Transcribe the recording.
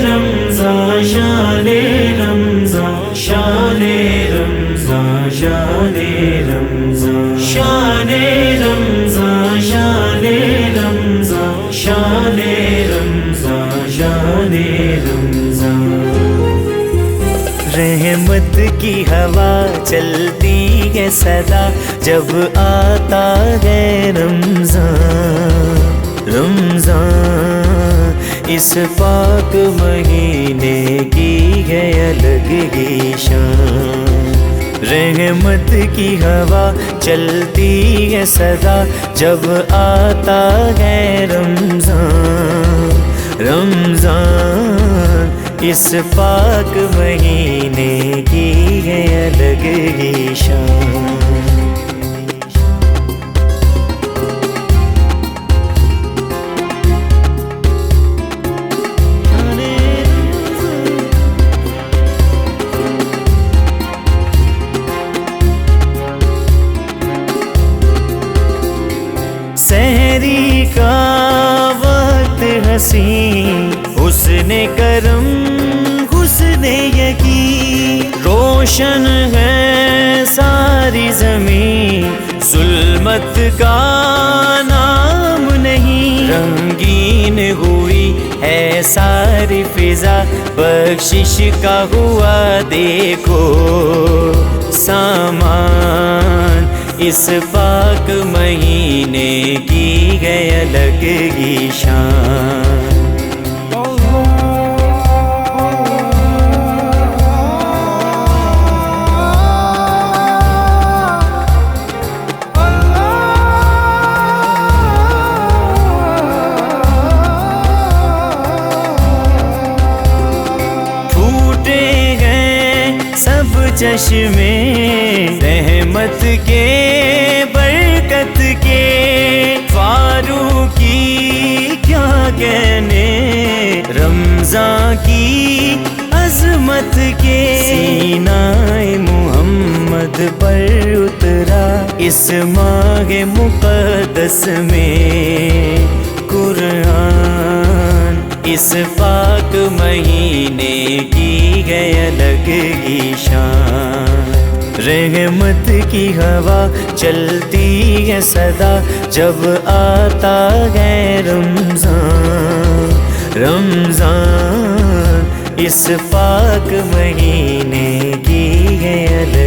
रमज़ान शाने रमज़ान शाने रमज़ान शाने रमज़ान शाने रमज़ान शाने रमज़ान शाने रमज़ान शाने रमज़ान। रहमत की हवा चलती है सदा जब आता है रमज़ान रमज़ान। इस पाक महीने की है अलग ही शान। रहमत की हवा चलती है सदा जब आता है रमज़ान रमज़ान। इस पाक महीने की है अलग ही शान। सहरी का वक्त हसीन उसने करम हुस्ने यकीन। रोशन है सारी ज़मीन जुल्मत का नाम नहीं। रंगीन हुई है सारी फिजा बख्शिश का हुआ देखो सामान। इस पाक महीने की है अलग ही शान। फूटे हैं सब चश्मे रहमत के बरकत के। फारूकी क्या कहने रमज़ान की अज़मत के। सीनाए मुहम्मद पर उतरा इस माह मुक़द्दस में कुरान। इस पाक महीने की है अलग ही शान। रहमत की हवा चलती है सदा जब आता है रमज़ान रमज़ान। इस पाक महीने की है अलग